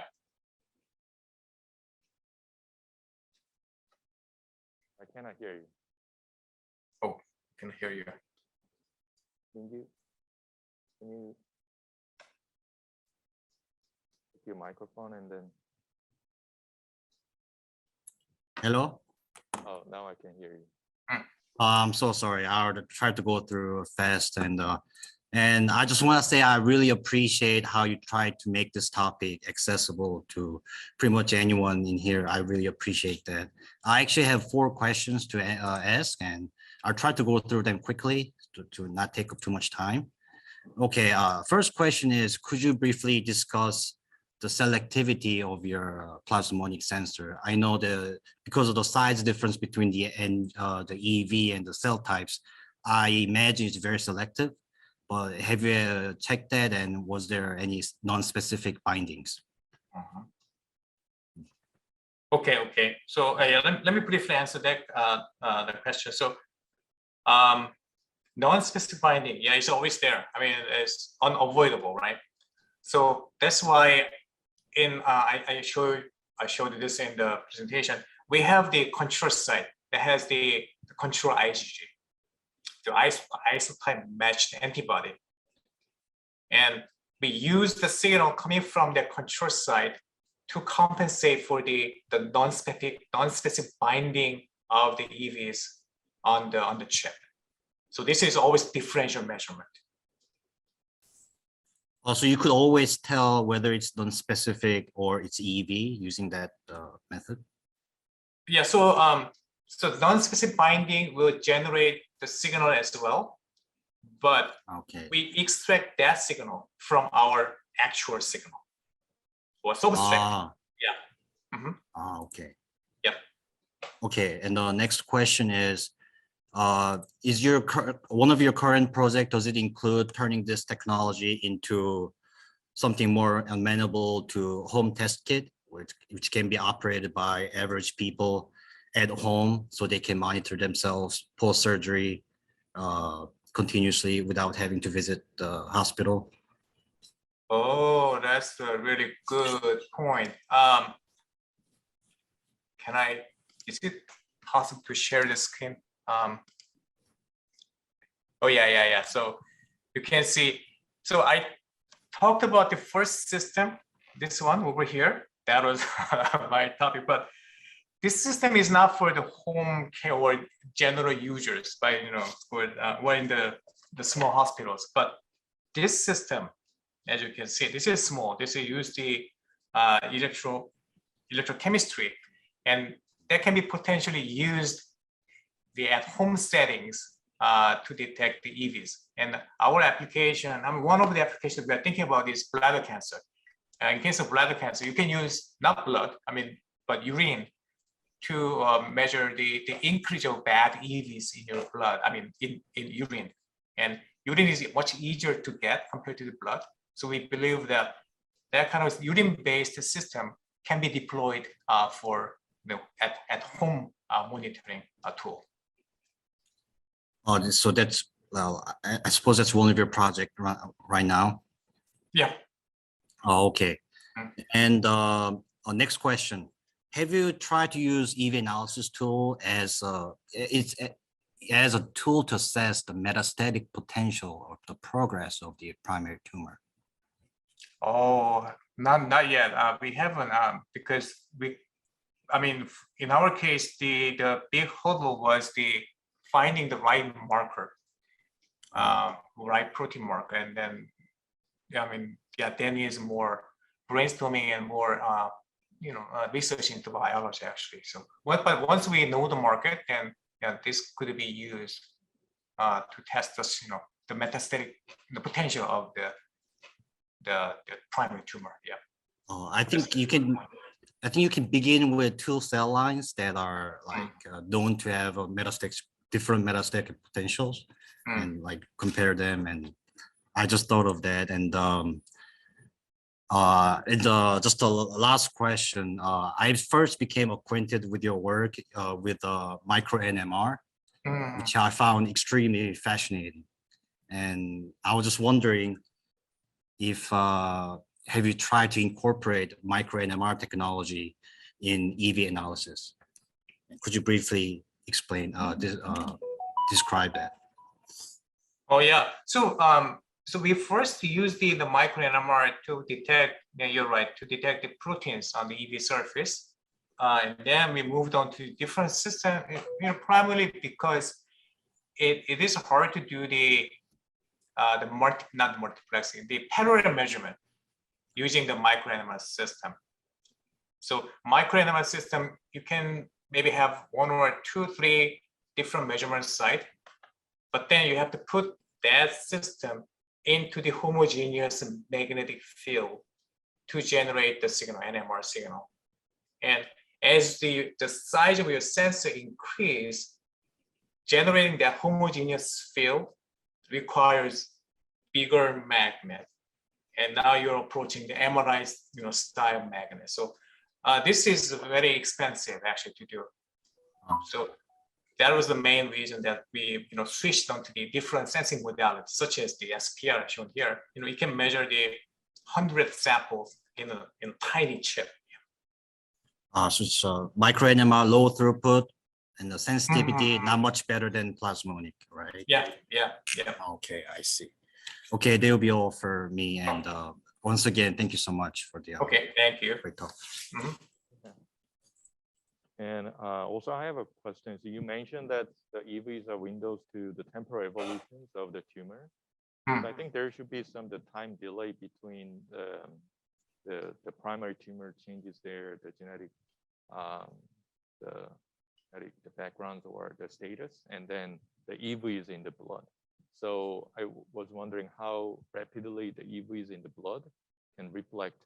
[SPEAKER 1] I cannot hear you.
[SPEAKER 2] Oh, I can hear you.
[SPEAKER 1] Mingi, can you pick your microphone and then?
[SPEAKER 3] Hello?
[SPEAKER 1] Oh, now I can hear you.
[SPEAKER 3] I'm so sorry. I tried to go through fast and I just want to say I really appreciate how you tried to make this topic accessible to pretty much anyone in here. I really appreciate that. I actually have 4 questions to ask, and I'll try to go through them quickly to not take up too much time. Okay, first question is, could you briefly discuss the selectivity of your plasmonic sensor? I know because of the size difference between the EV and the cell types, I imagine it's very selective. But have you checked that, and was there any non-specific bindings?
[SPEAKER 2] Okay. So yeah, let me briefly answer that the question. So non-specific binding, yeah, it's always there. I mean, it's unavoidable, right? So that's why I showed this in the presentation. We have the control site that has the control IgG, the isotype matched antibody, and we use the signal coming from the control site to compensate for the non-specific binding of the EVs on the chip. So this is always differential measurement.
[SPEAKER 3] Also, you could always tell whether it's non-specific or it's EV using that method.
[SPEAKER 2] Yeah. So so non-specific binding will generate the signal as well, but
[SPEAKER 3] okay,
[SPEAKER 2] we extract that signal from our actual signal or substrate. Yeah.
[SPEAKER 3] Okay.
[SPEAKER 2] Yep.
[SPEAKER 3] Okay, and the next question is your one of your current project, does it include turning this technology into something more amenable to home test kit, which can be operated by average people at home, so they can monitor themselves post-surgery continuously without having to visit the hospital?
[SPEAKER 2] Oh, that's a really good point. Is it possible to share the screen? Oh yeah. So you can see, so I talked about the first system, this one over here, that was my topic, but this system is not for the home care or general users by, or in the small hospitals, but this system, as you can see, this is small. This is use the electrochemistry, and that can be potentially used at home settings to detect the EVs. And our application, one of the applications we are thinking about is bladder cancer. In case of bladder cancer, you can use not blood, but urine to measure the increase of bad EVs in your blood, in urine. And urine is much easier to get compared to the blood. So we believe that kind of urine-based system can be deployed for at home monitoring tool.
[SPEAKER 3] So that's, well, I suppose that's one of your projects right now.
[SPEAKER 2] Yeah.
[SPEAKER 3] Oh, okay. And next question: have you tried to use EV analysis tool as a tool to assess the metastatic potential of the progress of the primary tumor?
[SPEAKER 2] Oh, not yet. We haven't because in our case, the big hurdle was finding the right marker, right protein marker, and then then is more brainstorming and more research into biology actually. So but once we know the market, then this could be used to test us, the metastatic, the potential of the primary tumor. Yeah.
[SPEAKER 3] I think you can. I think you can begin with 2 cell lines that are like known to have a different metastatic potentials, and like compare them. And I just thought of that. And just a last question. I first became acquainted with your work with micro NMR, which I found extremely fascinating. And I was just wondering if have you tried to incorporate micro NMR technology in EV analysis? Could you briefly explain describe that?
[SPEAKER 2] Oh yeah. So so we first used the micro NMR to detect. Yeah, you're right, to detect the proteins on the EV surface, and then we moved on to different systems. Primarily because it is hard to do the multiplexing, the parallel measurement using the micro NMR system. So micro NMR system, you can maybe have 1 or 2, 3 different measurement sites, but then you have to put that system into the homogeneous magnetic field to generate the signal, NMR signal. And as the size of your sensor increase, generating that homogeneous field requires bigger magnet. And now you're approaching the MRI style magnet. So this is very expensive actually to do. So that was the main reason that we switched onto the different sensing modalities, such as the SPR shown here. You can measure the 100 samples in a tiny chip.
[SPEAKER 3] So it's micro NMR, low throughput, and the sensitivity not much better than plasmonic, right?
[SPEAKER 2] Yeah.
[SPEAKER 3] Okay, I see. Okay, they'll be all for me. And once again, thank you so much for the
[SPEAKER 2] Okay, thank you.
[SPEAKER 3] great talk.
[SPEAKER 1] And also I have a question. So you mentioned that the EVs are windows to the temporal evolutions of the tumor. So I think there should be the time delay between the primary tumor changes there, the genetic the background or the status, and then the EVs in the blood. So I was wondering how rapidly the EVs in the blood can reflect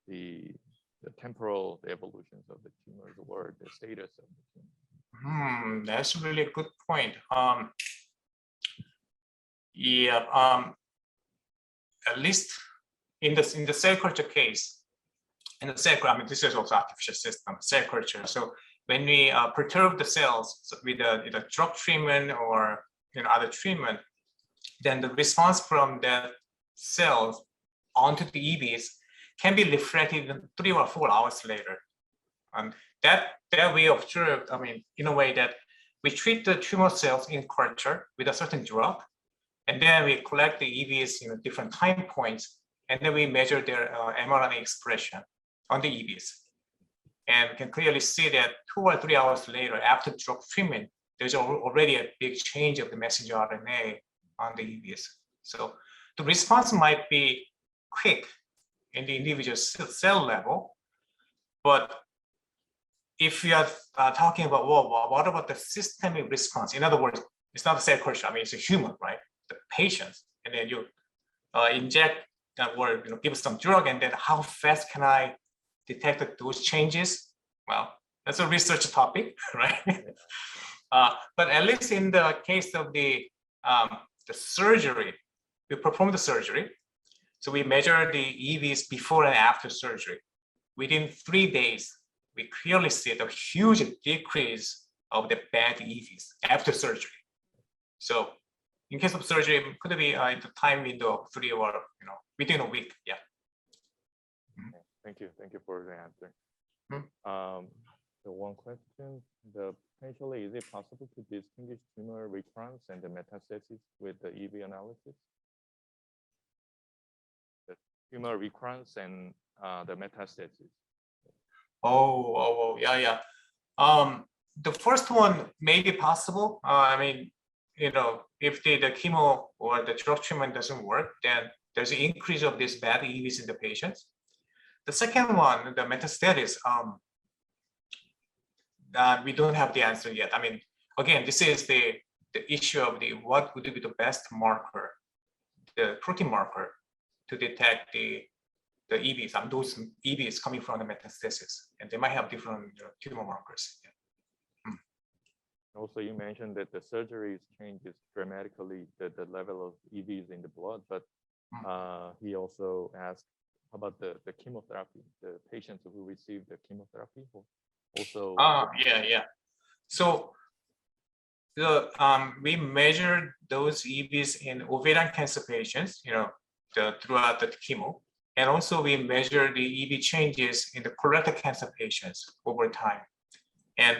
[SPEAKER 1] the temporal evolutions of the tumors or the status of the tumor.
[SPEAKER 2] That's really a good point. At least in the cell culture case, this is also artificial system, cell culture. So when we perturb the cells with either drug treatment or other treatment, then the response from the cells onto the EVs can be reflected in 3 or 4 hours later. And that we observed, in a way that we treat the tumor cells in culture with a certain drug, and then we collect the EVs in different time points, and then we measure their mRNA expression on the EVs. And we can clearly see that 2 or 3 hours later, after drug treatment, there's already a big change of the messenger RNA on the EVs. So the response might be quick in the individual cell level, but if we are talking about, well, what about the systemic response? In other words, it's not a cell culture. It's a human, right? The patients, and then you inject or give some drug, and then how fast can I detect those changes? Well, that's a research topic, right? But at least in the case of the surgery, we perform the surgery. So we measure the EVs before and after surgery. Within 3 days, we clearly see the huge decrease of the bad EVs after surgery. So in case of surgery, it could be in the time window of 3 or within a week. Yeah.
[SPEAKER 1] Thank you for the answer. So one question: potentially, is it possible to distinguish tumor recurrence and the metastasis with the EV analysis? The tumor recurrence and the metastasis.
[SPEAKER 2] Oh, yeah. The first one may be possible. If the chemo or the drug treatment doesn't work, then there's an increase of these bad EVs in the patients. The second one, the metastasis, we don't have the answer yet. Again, this is the issue of what would be the best marker, the protein marker, to detect the the EVs, those EVs coming from the metastasis, and they might have different tumor markers. Yeah.
[SPEAKER 1] Also, you mentioned that the surgeries changes dramatically the level of EVs in the blood, but he also asked about the chemotherapy, the patients who receive the chemotherapy also.
[SPEAKER 2] Yeah. So we measured those EVs in ovarian cancer patients, throughout the chemo, and also we measured the EV changes in the colorectal cancer patients over time. And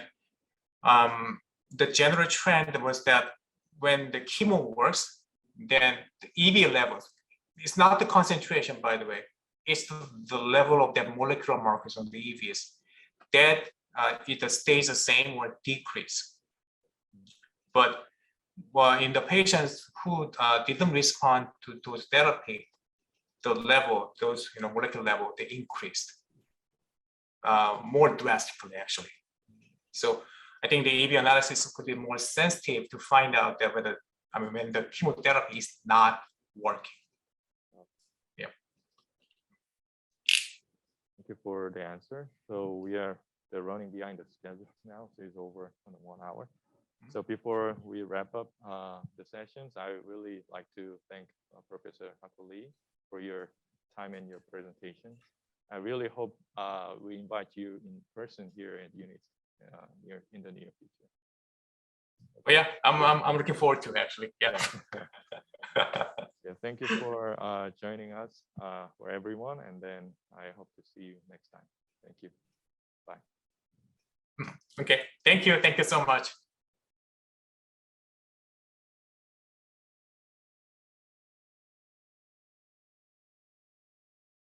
[SPEAKER 2] the general trend was that when the chemo works, then the EV levels, it's not the concentration, by the way, it's the level of the molecular markers on the EVs that either stays the same or decrease. But in the patients who didn't respond to those therapy, the level, those molecular level, they increased more drastically, actually. So I think the EV analysis could be more sensitive to find out that whether, when the chemotherapy is not working. Yeah.
[SPEAKER 1] Thank you for the answer. So we're running behind the schedule now, so it's over 1 hour. So before we wrap up the sessions, I really like to thank Professor Hakho Lee for your time and your presentation. I really hope we invite you in person here at UNIST in the near future.
[SPEAKER 2] But yeah, I'm looking forward to it, actually. Yeah.
[SPEAKER 1] Yeah, thank you for joining us, for everyone, and then I hope to see you next time. Thank you. Bye.
[SPEAKER 2] Okay, thank you so much.